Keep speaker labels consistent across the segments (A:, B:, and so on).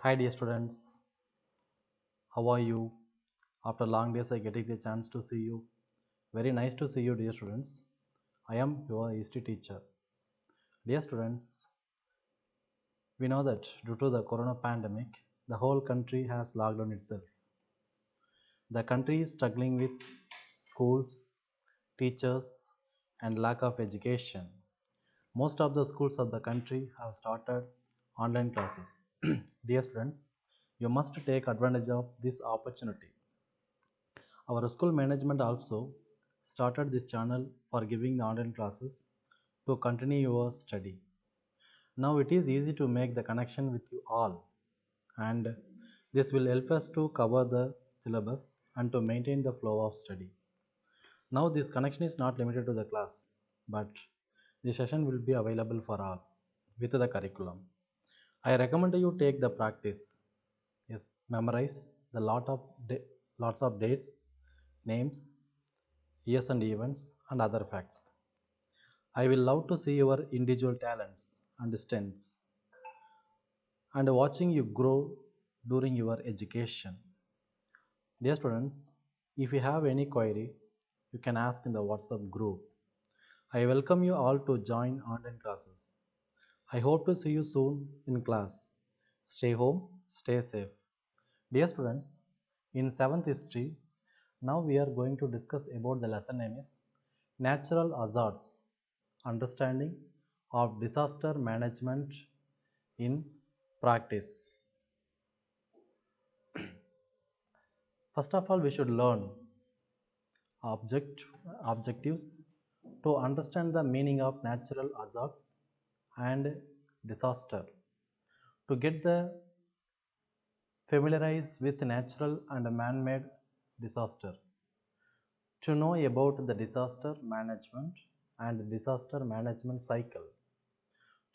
A: Hi dear students, how are you? After long days I getting the chance to see you. Very nice to see you dear students. I am your history teacher. Dear students, we know that due to the corona pandemic, the whole country has locked down itself. The country is struggling with schools, teachers and lack of education. Most of the schools of the country have started online classes. Dear students, you must take advantage of this opportunity. Our school management also started this channel for giving the online classes to continue your study. Now it is easy to make the connection with you all, and this will help us to cover the syllabus and to maintain the flow of study. Now this connection is not limited to the class, but the session will be available for all with the curriculum. I recommend you take the practice. Yes, memorize the lots of dates, names, years and events, and other facts. I will love to see your individual talents and strengths and watching you grow during your education. Dear students, if you have any query, you can ask in the WhatsApp group. I welcome you all to join online classes. I hope to see you soon in class. Stay home, stay safe. Dear students, in 7th history, now we are going to discuss about the lesson name is Natural Hazards, Understanding of Disaster Management in Practice. First of all, we should learn objectives to understand the meaning of natural hazards and disaster. To get the familiarize with natural and man-made disaster. To know about the disaster management and disaster management cycle.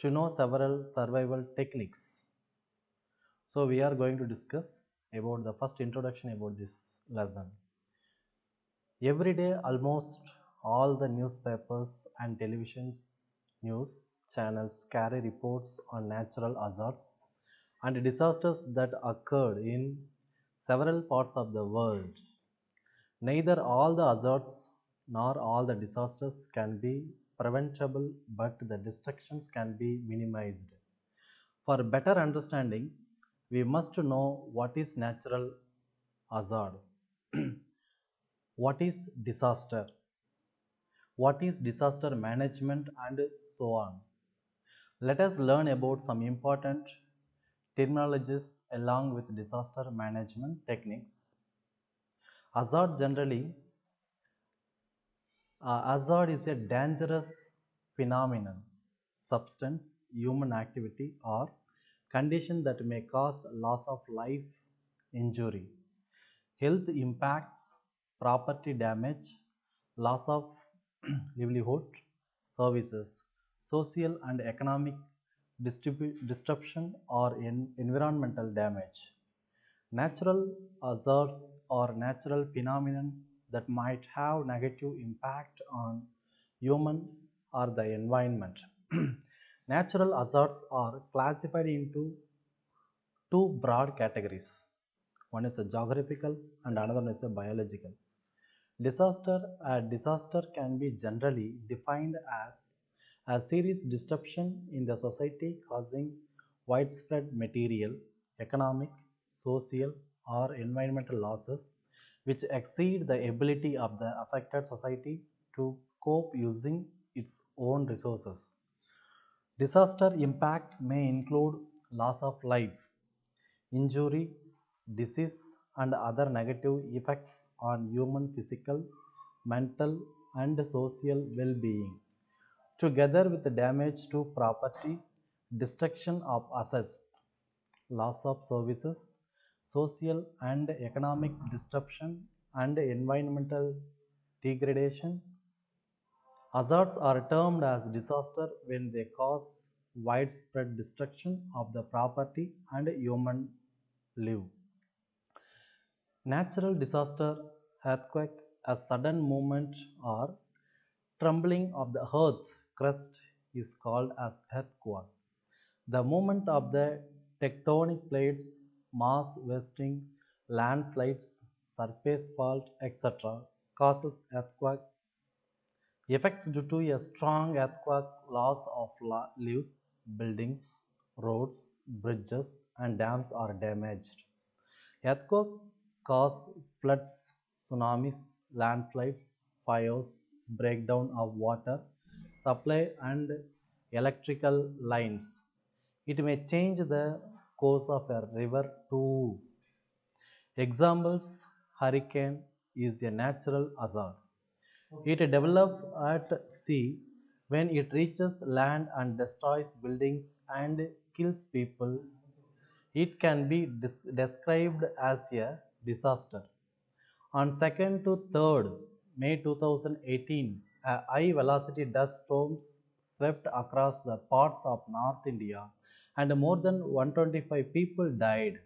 A: To know several survival techniques. So we are going to discuss about the first introduction about this lesson. Every day almost all the newspapers and televisions news channels carry reports on natural hazards and disasters that occurred in several parts of the world. Neither all the hazards nor all the disasters can be preventable, but the destructions can be minimized. For better understanding, we must know what is natural hazard, what is disaster, what is disaster management, and so on. Let us learn about some important terminologies along with disaster management techniques. Hazard generally hazard is a dangerous phenomenon, substance, human activity, or condition that may cause loss of life, injury, health impacts, property damage, loss of livelihood, services, social and economic disruption, or environmental damage. Natural hazards are natural phenomena that might have negative impact on human or the environment. Natural hazards are classified into two broad categories. One is a geographical and another one is a biological. A disaster can be generally defined as a serious disruption in the society causing widespread material, economic, social, or environmental losses which exceed the ability of the affected society to cope using its own resources. Disaster impacts may include loss of life, injury, disease, and other negative effects on human physical, mental, and social well being, together with the damage to property, destruction of assets, loss of services, social and economic disruption, and environmental degradation. Hazards are termed as disaster when they cause widespread destruction of the property and human life. Natural disaster, earthquake, a sudden movement or trembling of the earth's crust is called as earthquake. The movement of the tectonic plates, mass wasting, landslides, surface fault, etc. causes earthquake. Effects due to a strong earthquake, loss of leaves, buildings, roads, bridges, and dams are damaged. Earthquake cause floods, tsunamis, landslides, fires, breakdown of water supply and electrical lines. It may change the course of a river too. Examples: hurricane is a natural hazard. It develops at sea when it reaches land and destroys buildings and kills people. It can be described as a disaster. On 2nd to 3rd May 2018, a high-velocity dust storm swept across the parts of North India and more than 125 people died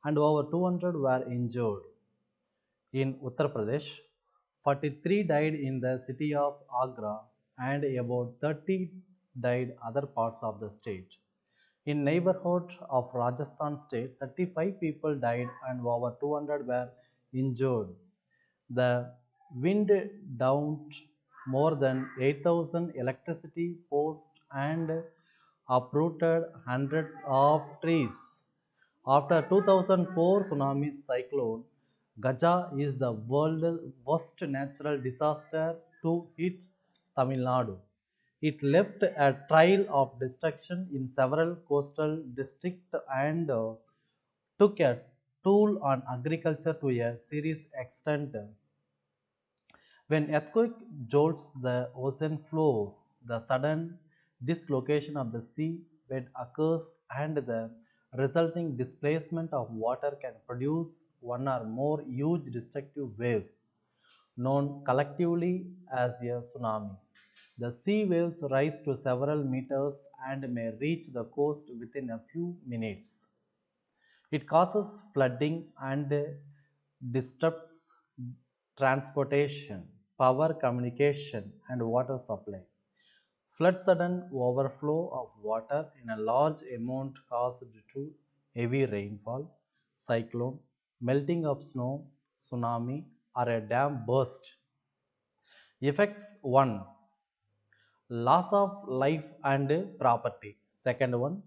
A: and over 200 were injured. In Uttar Pradesh, 43 died in the city of Agra and about 30 died other parts of the state. In neighborhood of Rajasthan state, 35 people died and over 200 were injured. The wind downed more than 8,000 electricity posts and uprooted hundreds of trees. After 2004 tsunami cyclone, Gaja is the world's worst natural disaster to hit Tamil Nadu. It left a trail of destruction in several coastal districts and took a toll on agriculture to a serious extent. When earthquake jolts the ocean floor, the sudden dislocation of the sea bed occurs and the resulting displacement of water can produce one or more huge destructive waves, known collectively as a tsunami. The sea waves rise to several meters and may reach the coast within a few minutes. It causes flooding and disrupts transportation, power communication, and water supply. Flood sudden overflow of water in a large amount caused due to heavy rainfall, cyclone, melting of snow, tsunami, or a dam burst. Effects 1. Loss of life and property. Second one,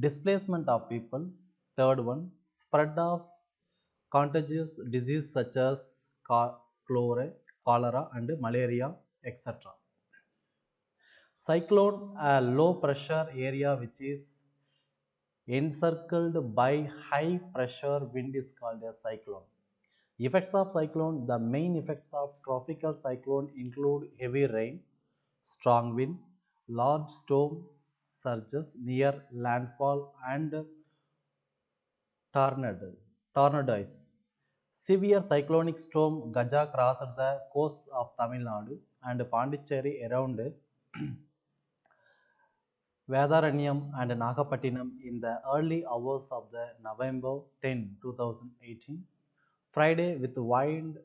A: displacement of people. Third one, spread of contagious disease such as cholera and malaria, etc. Cyclone, a low pressure area which is encircled by high pressure wind is called a cyclone. Effects of cyclone. The main effects of tropical cyclone include heavy rain, strong wind, large storm surges near landfall, and tornadoes. Severe cyclonic storm Gaja crossed the coast of Tamil Nadu and Pondicherry around Vedaranyam and Nagapattinam in the early hours of the November 10, 2018. Friday with wind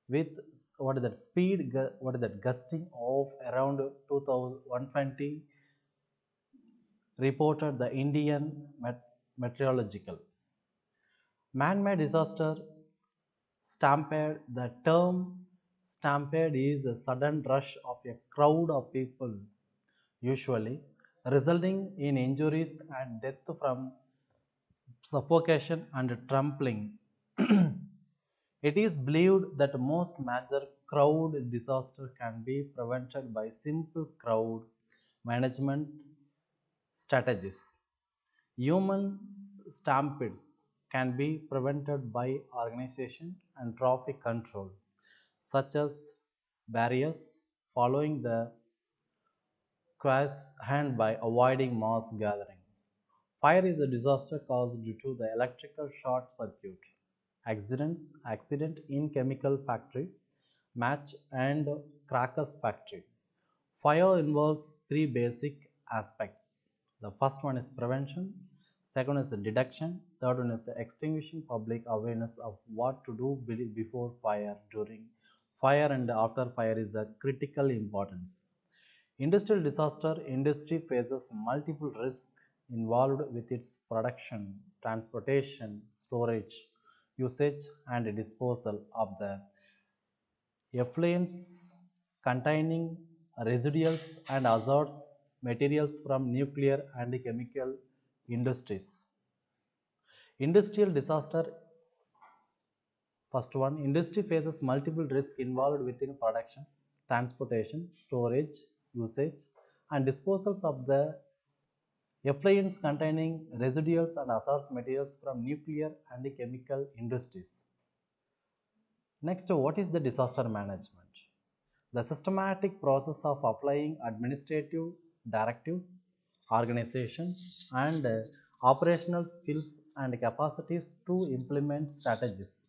A: with gusting of around 2120 reported the Indian Meteorological. Man-made disaster stampede. The term stampede is a sudden rush of a crowd of people, usually resulting in injuries and death from suffocation and trampling. It is believed that most major crowd disaster can be prevented by simple crowd management strategies. Human stampedes can be prevented by organization and traffic control, such as barriers, following the quays and by avoiding mass gathering. Fire is a disaster caused due to the electrical short circuit. Accident in chemical factory, match and crackers factory. Fire involves three basic aspects. The first one is prevention, second is detection, third one is extinguishing. Public awareness of what to do before fire, during fire and after fire is a critical importance. Industrial disaster. Industry faces multiple risks involved with its production, transportation, storage, usage, and disposal of the effluents containing residuals and hazardous materials from nuclear and chemical industries. Industrial disaster. First one, industry faces multiple risks involved within production, transportation, storage, usage, and disposals of the effluents containing residuals and hazardous materials from nuclear and chemical industries. Next, what is the disaster management? The systematic process of applying administrative directives, organizations, and operational skills and capacities to implement strategies,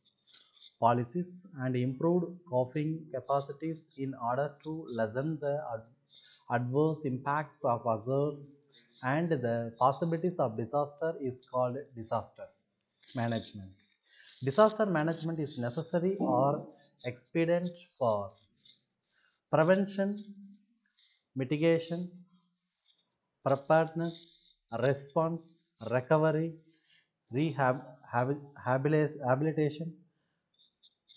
A: policies, and improved coping capacities in order to lessen the adverse impacts of others and the possibilities of disaster is called disaster management. Disaster management is necessary or expedient for prevention, mitigation, preparedness, response, recovery, rehabilitation.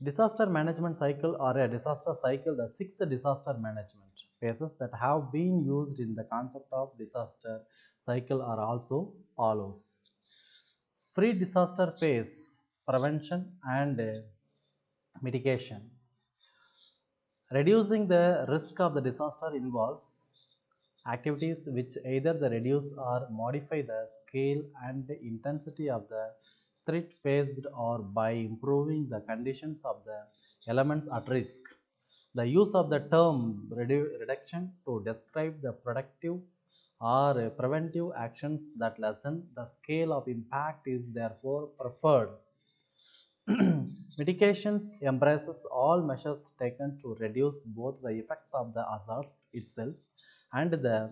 A: Disaster management cycle or a disaster cycle, the 6 disaster management phases that have been used in the concept of disaster cycle are also follows. Pre-disaster phase, prevention and mitigation. Reducing the risk of the disaster involves activities which either the reduce or modify the scale and intensity of the threat faced or by improving the conditions of the elements at risk. The use of the term reduction to describe the productive or preventive actions that lessen the scale of impact is therefore preferred. Mitigations embraces all measures taken to reduce both the effects of the hazards itself and the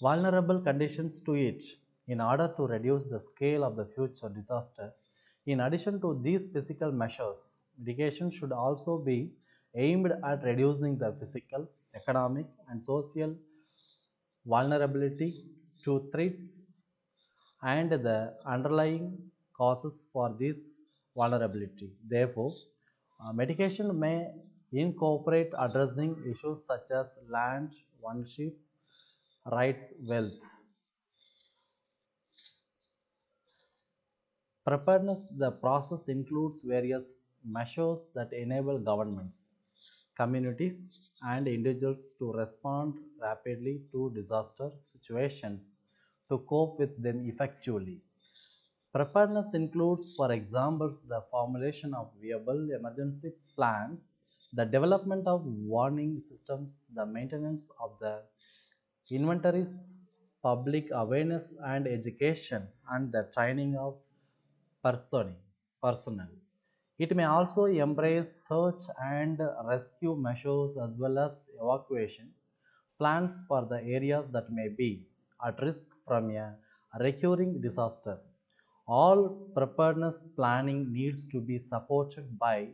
A: vulnerable conditions to it in order to reduce the scale of the future disaster. In addition to these physical measures, mitigation should also be aimed at reducing the physical, economic, and social vulnerability to threats and the underlying causes for this vulnerability. Therefore, mitigation may incorporate addressing issues such as land ownership, rights, wealth. Preparedness, the process includes various measures that enable governments, communities, and individuals to respond rapidly to disaster situations to cope with them effectively. Preparedness includes, for example, the formulation of viable emergency plans, the development of warning systems, the maintenance of the inventories, public awareness and education, and the training of personnel. It may also embrace search and rescue measures as well as evacuation plans for the areas that may be at risk from a recurring disaster. All preparedness planning needs to be supported by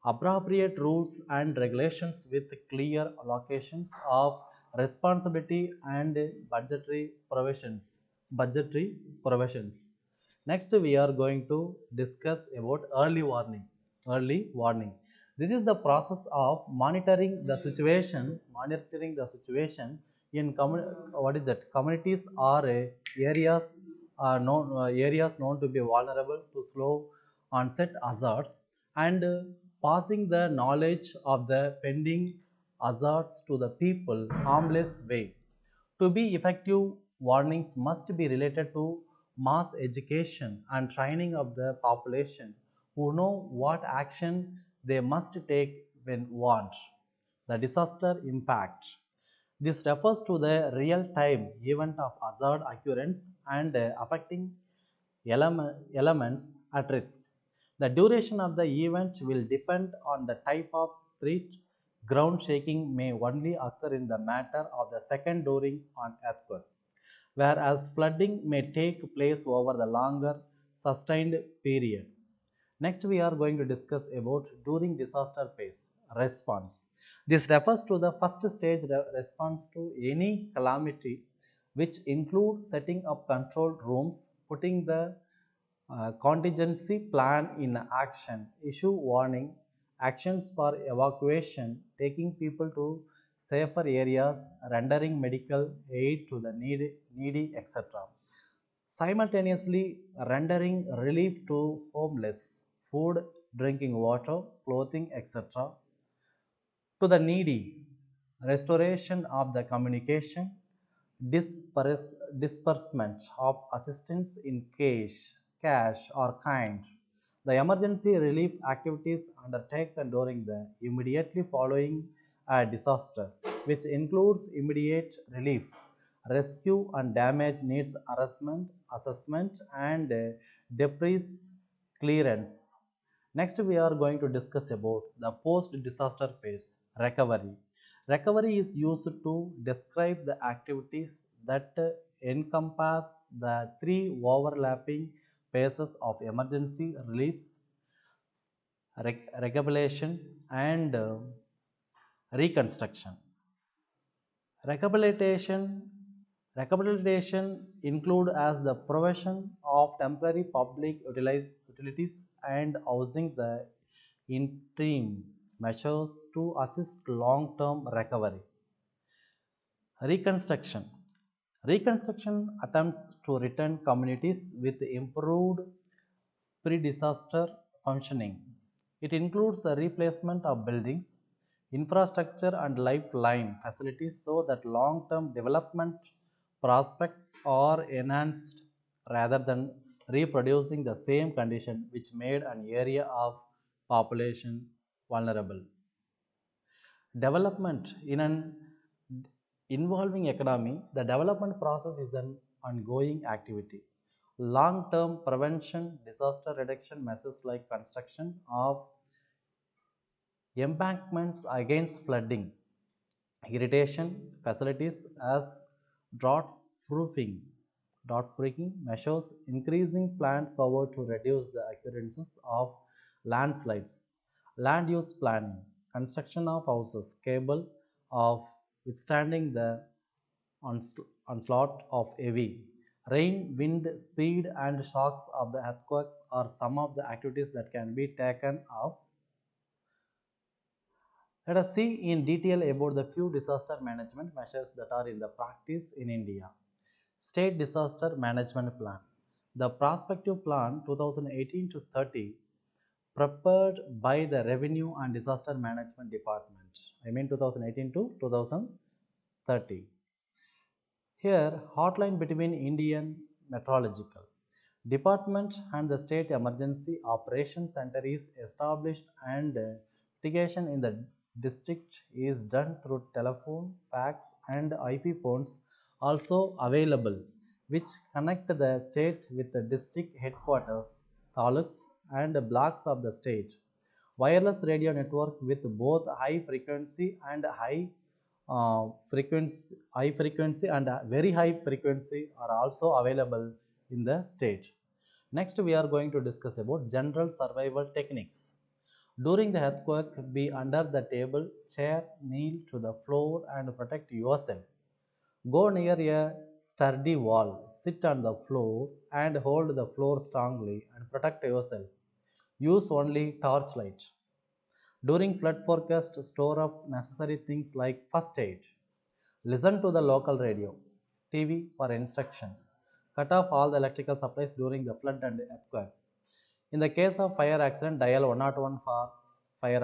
A: appropriate rules and regulations with clear allocations of responsibility and budgetary provisions. Next, we are going to discuss about early warning. Early warning. This is the process of monitoring the situation in what is that communities or areas known to be vulnerable to slow onset hazards and passing the knowledge of the pending hazards to the people harmless way. To be effective, warnings must be related to mass education and training of the population who know what action they must take when warned. The disaster impact. This refers to the real-time event of hazard occurrence and affecting elements at risk. The duration of the event will depend on the type of threat. Ground shaking may only occur in the matter of the second during an earthquake, whereas flooding may take place over the longer sustained period. Next, we are going to discuss about during disaster phase response. This refers to the first stage response to any calamity which include setting up control rooms, putting the contingency plan in action, issue warning, actions for evacuation, taking people to safer areas, rendering medical aid to the needy, etc. Simultaneously rendering relief to homeless, food, drinking water, clothing, etc. To the needy, restoration of the communication, disbursement of assistance in cash or kind. The emergency relief activities undertaken during the immediately following a disaster, which includes immediate relief, rescue and damage needs assessment and debris clearance. Next, we are going to discuss about the post-disaster phase, recovery. Recovery is used to describe the activities that encompass the three overlapping phases of emergency reliefs, rehabilitation, and reconstruction. Rehabilitation Rehabilitation include as the provision of temporary public utilities and housing, the interim measures to assist long-term recovery. Reconstruction. Reconstruction attempts to return communities with improved pre-disaster functioning. It includes the replacement of buildings, infrastructure and lifeline facilities so that long-term development prospects are enhanced rather than reproducing the same condition which made an area of population vulnerable. Development in an involving economy, the development process is an ongoing activity. Long-term prevention, disaster reduction measures like construction of embankments against flooding, irrigation facilities as drought proofing, drought proofing measures, increasing plant cover to reduce the occurrences of landslides, land use planning, construction of houses capable of withstanding the onslaught of heavy rain, wind, speed, and shocks of the earthquakes are some of the activities that can be taken up. Let us see in detail about the few disaster management measures that are in the practice in India. State Disaster Management Plan. The Prospective Plan 2018 to 30 prepared by the Revenue and Disaster Management Department. I mean 2018 to 2030. Here, hotline between Indian Meteorological Department and the State Emergency Operations Center is established, and mitigation in the district is done through telephone, fax, and IP phones also available, which connect the state with the district headquarters, taluks, and blocks of the state. Wireless radio network with both high frequency and high frequency and very high frequency are also available in the state. Next, we are going to discuss about general survival techniques. During the earthquake, be under the table, chair, kneel to the floor and protect yourself. Go near a sturdy wall, sit on the floor and hold the floor strongly and protect yourself. Use only torchlight. During flood forecast, store up necessary things like first aid. Listen to the local radio, TV for instruction. Cut off all the electrical supplies during the flood and earthquake. In the case of fire accident, dial 101 for fire